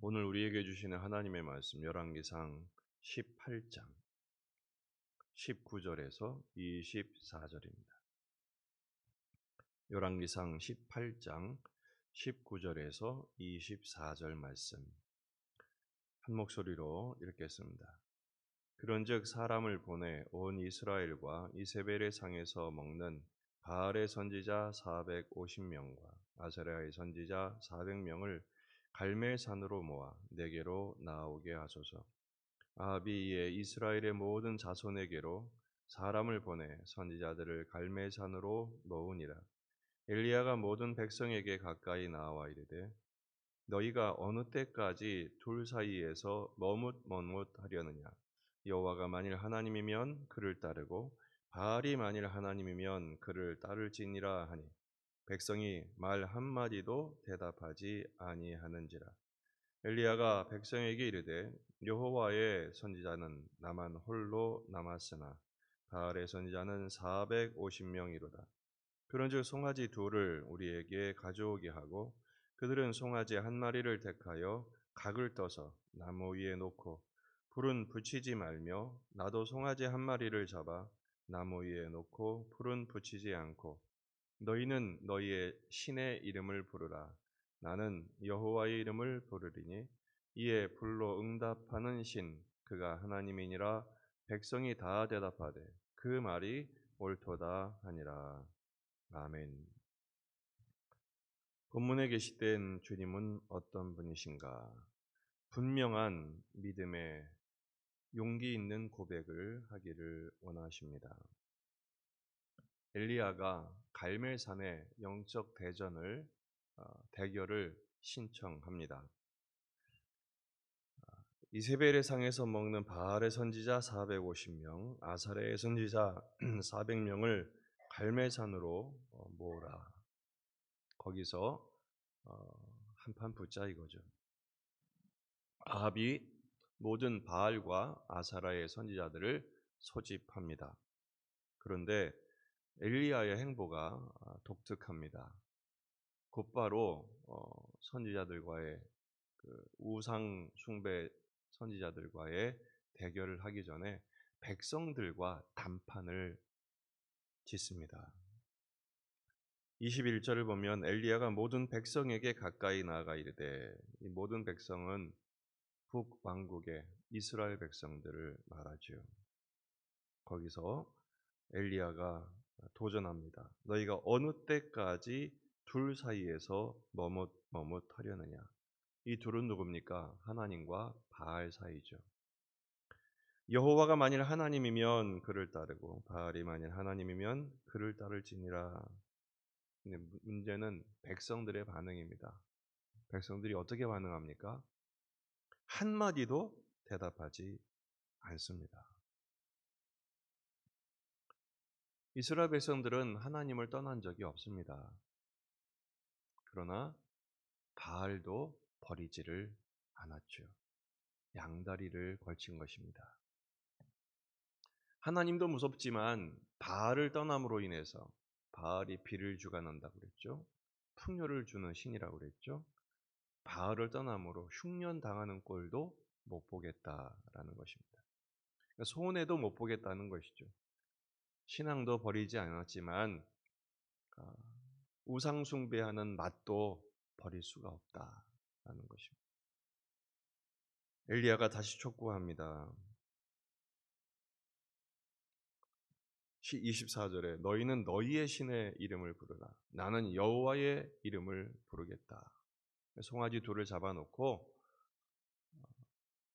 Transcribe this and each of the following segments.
오늘 우리에게 주시는 하나님의 말씀 열왕기상 18장 19절에서 24절입니다. 열왕기상 18장 19절에서 24절 말씀 한 목소리로 읽겠습니다. 그런즉 사람을 보내 온 이스라엘과 이세벨의 상에서 먹는 바알의 선지자 450명과 아세라의 선지자 400명을 갈멜산으로 모아 내게로 나오게 하소서. 아합이 이에 이스라엘의 모든 자손에게로 사람을 보내 선지자들을 갈멜산으로 모으니라. 엘리야가 모든 백성에게 가까이 나와 이르되 너희가 어느 때까지 둘 사이에서 머뭇머뭇하려느냐. 여호와가 만일 하나님이면 그를 따르고 바알이 만일 하나님이면 그를 따를지니라 하니 백성이 말 한마디도 대답하지 아니하는지라. 엘리야가 백성에게 이르되 여호와의 선지자는 나만 홀로 남았으나 바알의 선지자는 450명이로다. 그런즉 송아지 둘을 우리에게 가져오게 하고 그들은 송아지 한 마리를 택하여 각을 떠서 나무 위에 놓고 불은 붙이지 말며 나도 송아지 한 마리를 잡아 나무 위에 놓고 불은 붙이지 않고 너희는 너희의 신의 이름을 부르라. 나는 여호와의 이름을 부르리니 이에 불로 응답하는 신 그가 하나님이니라. 백성이 다 대답하되 그 말이 옳도다 하니라. 아멘. 본문에 계시된 주님은 어떤 분이신가? 분명한 믿음의 용기 있는 고백을 하기를 원하십니다. 엘리야가 갈멜산의 영적 대결을 신청합니다. 이세벨의 상에서 먹는 바알의 선지자 450명, 아사랴의 선지자 400명을 갈멜산으로 모으라. 거기서 한판 붙자 이거죠. 아합이 모든 바알과 아사라의 선지자들을 소집합니다. 그런데 엘리야의 행보가 독특합니다. 곧바로 선지자들과의 우상 숭배 선지자들과의 대결을 하기 전에 백성들과 단판을 짓습니다. 21절을 보면 엘리야가 모든 백성에게 가까이 나아가 이르되, 이 모든 백성은 북왕국의 이스라엘 백성들을 말하죠. 거기서 엘리야가 도전합니다. 너희가 어느 때까지 둘 사이에서 머뭇하려느냐. 이 둘은 누굽니까? 하나님과 바알 사이죠. 여호와가 만일 하나님이면 그를 따르고 바알이 만일 하나님이면 그를 따를지니라. 근데 문제는 백성들의 반응입니다. 백성들이 어떻게 반응합니까? 한마디도 대답하지 않습니다. 이스라엘 백성들은 하나님을 떠난 적이 없습니다. 그러나 바알도 버리지를 않았죠. 양다리를 걸친 것입니다. 하나님도 무섭지만 바알을 떠남으로 인해서 바알이 비를 주관한다고 그랬죠. 풍요를 주는 신이라고 그랬죠. 바알을 떠남으로 흉년 당하는 꼴도 못 보겠다라는 것입니다. 그러니까 손해도 못 보겠다는 것이죠. 신앙도 버리지 않았지만 우상 숭배하는 맛도 버릴 수가 없다라는 것입니다. 엘리야가 다시 촉구합니다. 24절에 너희는 너희의 신의 이름을 부르라. 나는 여호와의 이름을 부르겠다. 송아지 둘을 잡아놓고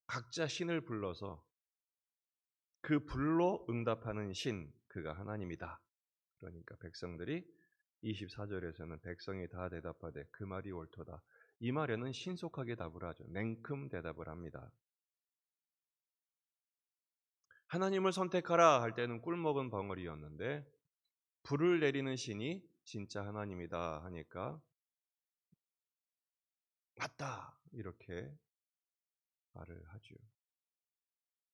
각자 신을 불러서 그 불로 응답하는 신, 그가 하나님이다. 그러니까 백성들이 24절에서는 백성이 다 대답하되 그 말이 옳도다. 이 말에는 신속하게 답을 하죠. 냉큼 대답을 합니다. 하나님을 선택하라 할 때는 꿀먹은 벙어리였는데 불을 내리는 신이 진짜 하나님이다 하니까 맞다 이렇게 말을 하죠.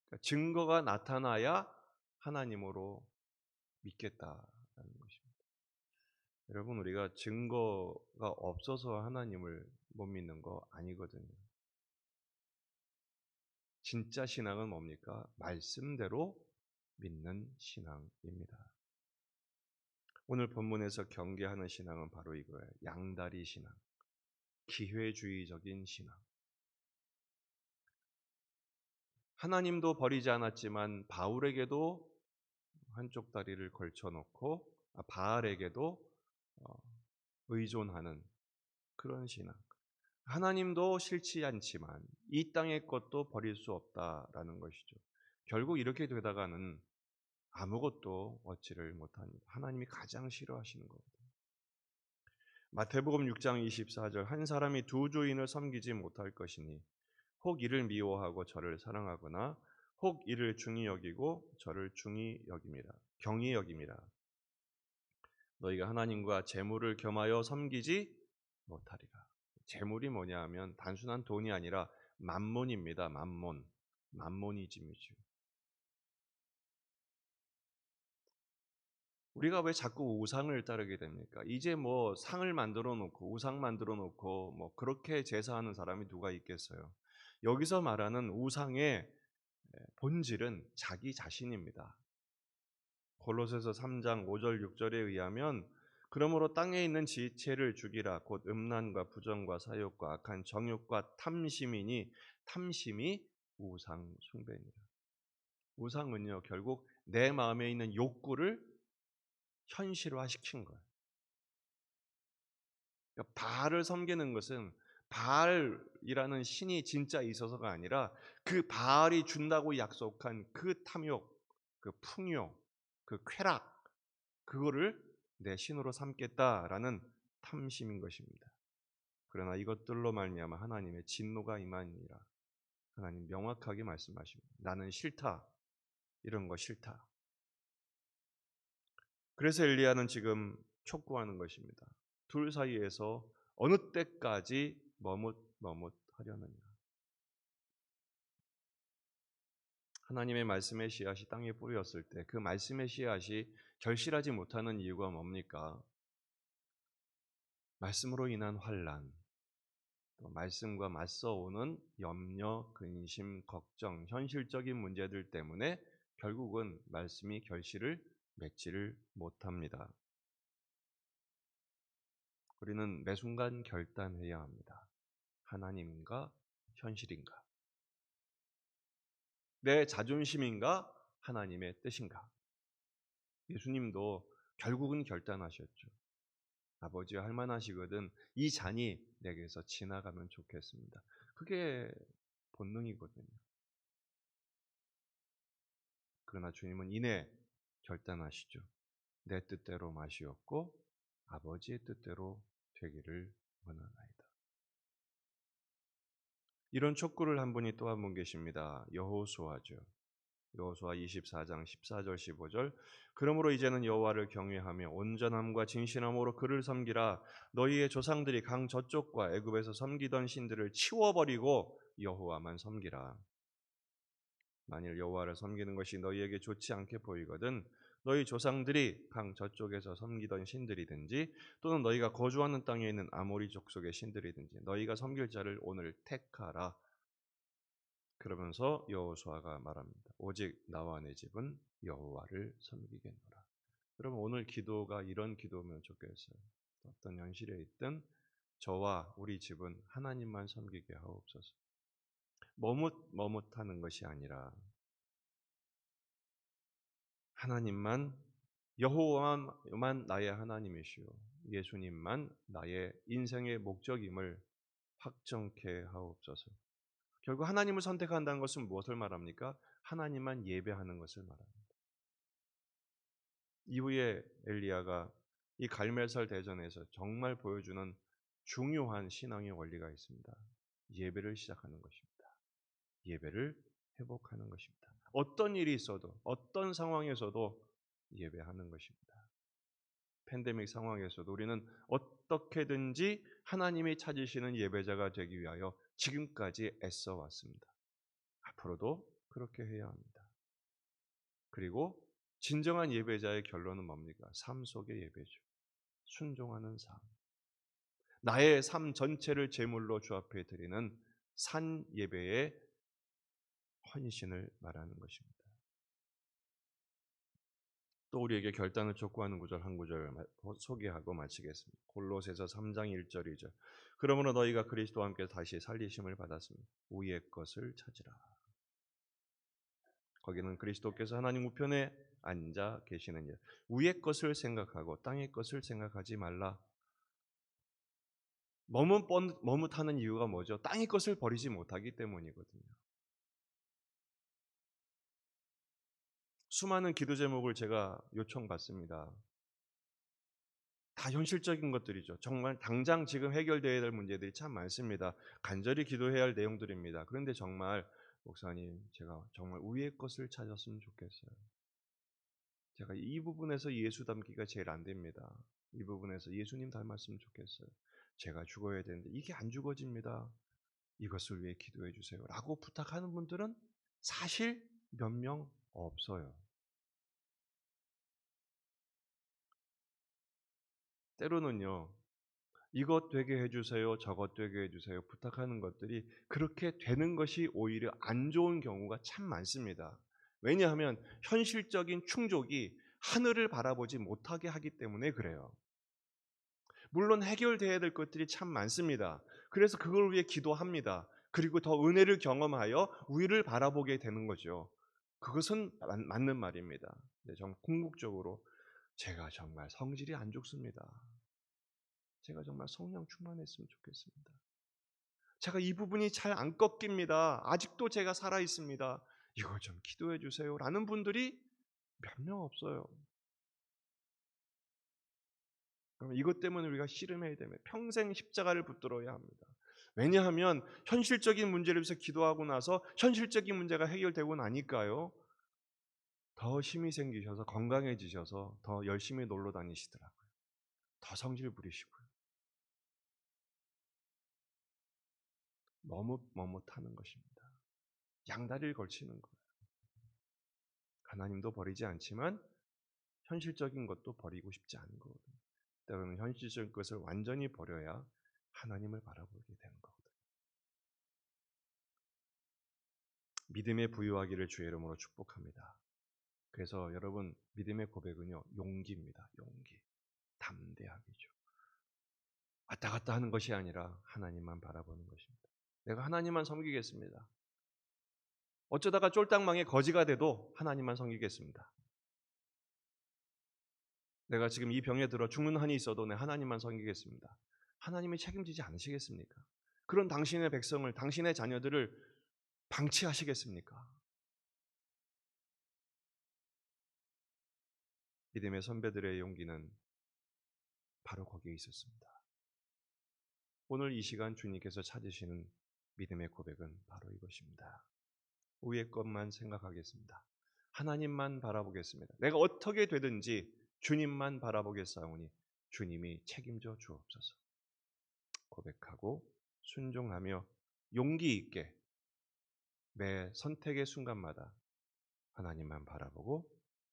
그러니까 증거가 나타나야 하나님으로 믿겠다라는 것입니다. 여러분, 우리가 증거가 없어서 하나님을 못 믿는 거 아니거든요. 진짜 신앙은 뭡니까? 말씀대로 믿는 신앙입니다. 오늘 본문에서 경계하는 신앙은 바로 이거예요. 양다리 신앙, 기회주의적인 신앙. 하나님도 버리지 않았지만 바울에게도 한쪽 다리를 걸쳐놓고 바알에게도 의존하는 그런 신앙. 하나님도 싫지 않지만 이 땅의 것도 버릴 수 없다라는 것이죠. 결국 이렇게 되다가는 아무것도 얻지를 못합니다. 하나님이 가장 싫어하시는 겁니다. 마태복음 6장 24절 한 사람이 두 주인을 섬기지 못할 것이니 혹 이를 미워하고 저를 사랑하거나 혹 이를 중히 여기고 저를 경히 여김이라. 너희가 하나님과 재물을 겸하여 섬기지 못하리라. 재물이 뭐냐 하면 단순한 돈이 아니라 만몬입니다. 만모니즘이죠. 우리가 왜 자꾸 우상을 따르게 됩니까? 이제 뭐 상을 만들어 놓고 우상 만들어 놓고 뭐 그렇게 제사하는 사람이 누가 있겠어요? 여기서 말하는 우상의 본질은 자기 자신입니다. 골로새서 3장 5절 6절에 의하면 그러므로 땅에 있는 지체를 죽이라 곧 음란과 부정과 사욕과 악한 정욕과 탐심이니 탐심이 우상 숭배입니다. 우상은요 결국 내 마음에 있는 욕구를 현실화시킨 거예요. 그러니까 바알을 섬기는 것은 바알이라는 신이 진짜 있어서가 아니라 그 바알이 준다고 약속한 그 탐욕, 그 풍요, 그 쾌락 그거를 내 신으로 삼겠다라는 탐심인 것입니다. 그러나 이것들로 말미암아 하나님의 진노가 임하니라. 하나님 명확하게 말씀하십니다. 나는 싫다. 이런 거 싫다. 그래서 엘리야는 지금 촉구하는 것입니다. 둘 사이에서 어느 때까지 머뭇하려느냐. 하나님의 말씀의 씨앗이 땅에 뿌렸을 때 그 말씀의 씨앗이 결실하지 못하는 이유가 뭡니까? 말씀으로 인한 환난, 또 말씀과 맞서오는 염려, 근심, 걱정, 현실적인 문제들 때문에 결국은 말씀이 결실을 맺지를 못합니다. 우리는 매 순간 결단해야 합니다. 하나님인가 현실인가? 내 자존심인가 하나님의 뜻인가? 예수님도 결국은 결단하셨죠. 아버지와 할만하시거든 이 잔이 내게서 지나가면 좋겠습니다. 그게 본능이거든요. 그러나 주님은 이내 결단하시죠. 내 뜻대로 마시옵고 아버지의 뜻대로 되기를 원하나이다. 이런 촉구를 한 분이 또 한 분 계십니다. 여호수아죠. 여호수아 24장 14절 15절 그러므로 이제는 여호와를 경외하며 온전함과 진실함으로 그를 섬기라. 너희의 조상들이 강 저쪽과 애굽에서 섬기던 신들을 치워버리고 여호와만 섬기라. 만일 여호와를 섬기는 것이 너희에게 좋지 않게 보이거든 너희 조상들이 강 저쪽에서 섬기던 신들이든지 또는 너희가 거주하는 땅에 있는 아모리 족속의 신들이든지 너희가 섬길 자를 오늘 택하라. 그러면서 여호수아가 말합니다. 오직 나와 내 집은 여호와를 섬기겠노라. 여러분 오늘 기도가 이런 기도면 좋겠어요. 어떤 현실에 있든 저와 우리 집은 하나님만 섬기게 하옵소서. 머뭇하는 것이 아니라 하나님만 여호와만 나의 하나님이시오. 예수님만 나의 인생의 목적임을 확정케 하옵소서. 결국 하나님을 선택한다는 것은 무엇을 말합니까? 하나님만 예배하는 것을 말합니다. 이후에 엘리야가 이 갈멜살 대전에서 정말 보여주는 중요한 신앙의 원리가 있습니다. 예배를 시작하는 것입니다. 예배를 회복하는 것입니다. 어떤 일이 있어도 어떤 상황에서도 예배하는 것입니다. 팬데믹 상황에서도 우리는 어떻게든지 하나님이 찾으시는 예배자가 되기 위하여 지금까지 애써 왔습니다. 앞으로도 그렇게 해야 합니다. 그리고 진정한 예배자의 결론은 뭡니까? 삶 속의 예배죠. 순종하는 삶. 나의 삶 전체를 제물로 주 앞에 드리는 산 예배의 헌신을 말하는 것입니다. 또 우리에게 결단을 촉구하는 구절 한 구절 소개하고 마치겠습니다. 골로새서 3장 1절이죠. 그러므로 너희가 그리스도와 함께 다시 살리심을 받았으니 위의 것을 찾으라. 거기는 그리스도께서 하나님 우편에 앉아 계시는 일, 위의 것을 생각하고 땅의 것을 생각하지 말라. 머뭇하는 이유가 뭐죠? 땅의 것을 버리지 못하기 때문이거든요. 수많은 기도 제목을 제가 요청받습니다. 다 현실적인 것들이죠. 정말 당장 지금 해결되어야 될 문제들이 참 많습니다. 간절히 기도해야 할 내용들입니다. 그런데 정말 목사님, 제가 정말 위의 것을 찾았으면 좋겠어요. 제가 이 부분에서 예수 닮기가 제일 안 됩니다. 이 부분에서 예수님 닮았으면 좋겠어요. 제가 죽어야 되는데 이게 안 죽어집니다. 이것을 위해 기도해 주세요. 라고 부탁하는 분들은 사실 몇 명 없어요. 때로는요, 이것 되게 해주세요, 저것 되게 해주세요 부탁하는 것들이 그렇게 되는 것이 오히려 안 좋은 경우가 참 많습니다. 왜냐하면 현실적인 충족이 하늘을 바라보지 못하게 하기 때문에 그래요. 물론 해결돼야 될 것들이 참 많습니다. 그래서 그걸 위해 기도합니다. 그리고 더 은혜를 경험하여 위를 바라보게 되는 거죠. 그것은 맞는 말입니다. 정말 궁극적으로 제가 정말 성질이 안 좋습니다. 제가 정말 성령 충만했으면 좋겠습니다. 제가 이 부분이 잘 안 꺾입니다. 아직도 제가 살아 있습니다. 이거 좀 기도해 주세요. 라는 분들이 몇 명 없어요. 그럼 이것 때문에 우리가 씨름해야 되면 평생 십자가를 붙들어야 합니다. 왜냐하면 현실적인 문제를 위해서 기도하고 나서 현실적인 문제가 해결되고 나니까요. 더 힘이 생기셔서 건강해지셔서 더 열심히 놀러 다니시더라고요. 더 성질 부리시고요. 머뭇하는 것입니다. 양다리를 걸치는 거예요. 하나님도 버리지 않지만 현실적인 것도 버리고 싶지 않은 거거든요. 때로는 현실적인 것을 완전히 버려야 하나님을 바라보게 되는 거거든요. 믿음에 부유하기를 주의 이름으로 축복합니다. 그래서 여러분 믿음의 고백은요, 용기입니다. 용기. 담대하기죠. 왔다 갔다 하는 것이 아니라 하나님만 바라보는 것입니다. 내가 하나님만 섬기겠습니다. 어쩌다가 쫄딱망에 거지가 돼도 하나님만 섬기겠습니다. 내가 지금 이 병에 들어 죽는 한이 있어도 내 하나님만 섬기겠습니다. 하나님이 책임지지 않으시겠습니까? 그런 당신의 백성을, 당신의 자녀들을 방치하시겠습니까? 믿음의 선배들의 용기는 바로 거기에 있었습니다. 오늘 이 시간 주님께서 찾으시는 믿음의 고백은 바로 이것입니다. 위의 것만 생각하겠습니다. 하나님만 바라보겠습니다. 내가 어떻게 되든지 주님만 바라보겠사오니 주님이 책임져 주옵소서. 고백하고 순종하며 용기 있게 매 선택의 순간마다 하나님만 바라보고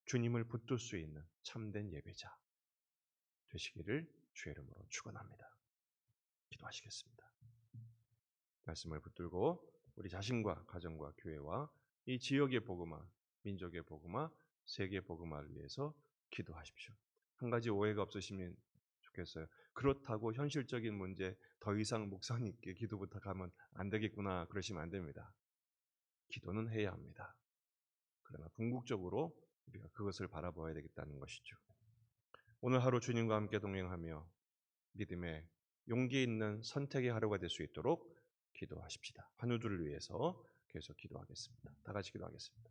주님을 붙들 수 있는 참된 예배자 되시기를 주의 이름으로 축원합니다. 기도하시겠습니다. 말씀을 붙들고 우리 자신과 가정과 교회와 이 지역의 복음화, 민족의 복음화, 세계 복음화를 위해서 기도하십시오. 한 가지 오해가 없으시면 좋겠어요. 그렇다고 현실적인 문제 더 이상 목사님께 기도 부탁하면 안 되겠구나 그러시면 안 됩니다. 기도는 해야 합니다. 그러나 궁극적으로 우리가 그것을 바라봐야 되겠다는 것이죠. 오늘 하루 주님과 함께 동행하며 믿음의 용기 있는 선택의 하루가 될 수 있도록 기도하십시다. 환우들을 위해서 계속 기도하겠습니다. 다 같이 기도하겠습니다.